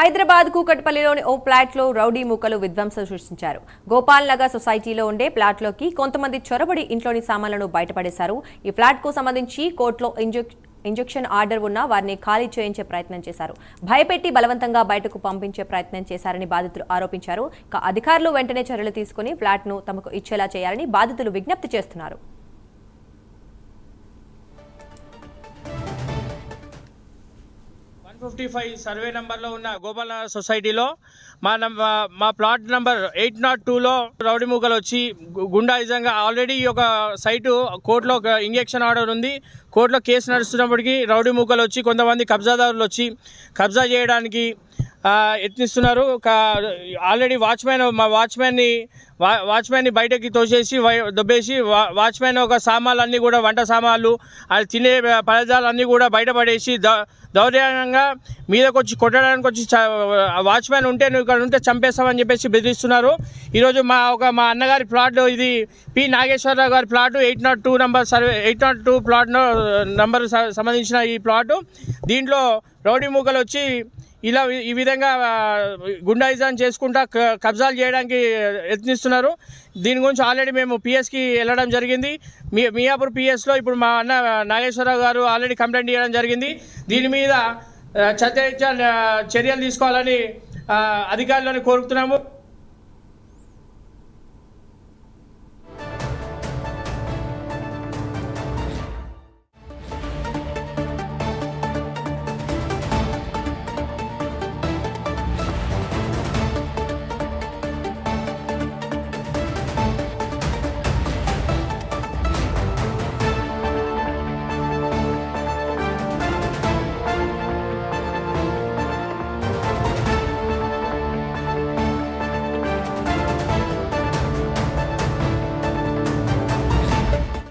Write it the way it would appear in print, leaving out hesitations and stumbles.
హైదరాబాద్ కూకట్పల్లిలోని ఓ ప్లాట్లో rowdy మూకలు విధ్వంసం సృష్టించారు. గోపాల్ నగర్ సొసైటీలో ఉండే ప్లాట్లోకి కొంతమంది చొరబడి ఇంట్లోని సామాన్లను బయటపడేశారు. ఈ ఫ్లాట్కు సంబంధించి కోర్టులో ఇంజెక్షన్ ఆర్డర్ ఉన్న వారిని ఖాళీ చేయించే ప్రయత్నం చేశారు. భయపెట్టి బలవంతంగా బయటకు పంపించే ప్రయత్నం చేశారని బాధితులు ఆరోపించారు. అధికారులు వెంటనే చర్యలు తీసుకుని ఫ్లాట్ను తమకు ఇచ్చేలా చేయాలని బాధితులు విజ్ఞప్తి చేస్తున్నారు. 155 సర్వే నంబర్లో ఉన్న గోపాల్ నగర్ సొసైటీలో మా ప్లాట్ నంబర్ 802లో రౌడీ మూకలు వచ్చి గుండాయిజంగా ఆల్రెడీ ఒక సైటు కోర్టులో ఇంజెక్షన్ ఆర్డర్ ఉంది. కోర్టులో కేసు నడుస్తున్నప్పటికీ రౌడీ మూకలు వచ్చి కొంతమంది కబ్జాదారులు వచ్చి కబ్జా చేయడానికి యత్నిస్తున్నారు. ఆల్రెడీ వాచ్మ్యాన్ని బయటకి తోసేసి దొబ్బేసి వాచ్మ్యాన్ ఒక సామాన్లు కూడా వంట సామాన్లు అది తినే పదార్థాలన్నీ కూడా బయటపడేసి దౌర్జన్యంగా మీదకి వచ్చి కొట్టడానికి వచ్చి వాచ్మ్యాన్ ఉంటే నువ్వు ఇక్కడ ఉంటే చంపేస్తామని చెప్పేసి బెదిరిస్తున్నారు. ఈరోజు మా అన్నగారి ప్లాట్ ఇది పి నాగేశ్వరరావు గారి ప్లాట్ 802 ప్లాట్ నంబర్ సంబంధించిన ఈ ప్లాటు. దీంట్లో రౌడీ మూకలు వచ్చి ఈ విధంగా గుండాయిజం చేసుకుంటా కబ్జాలు చేయడానికి యత్నిస్తున్నారు. దీని గురించి ఆల్రెడీ మేము పిఎస్కి వెళ్ళడం జరిగింది. మియాపూర్ పిఎస్లో ఇప్పుడు మా అన్న నాగేశ్వరరావు గారు ఆల్రెడీ కంప్లైంట్ చేయడం జరిగింది. దీని మీద చర్యలు తీసుకోవాలని అధికారులను కోరుతున్నాము.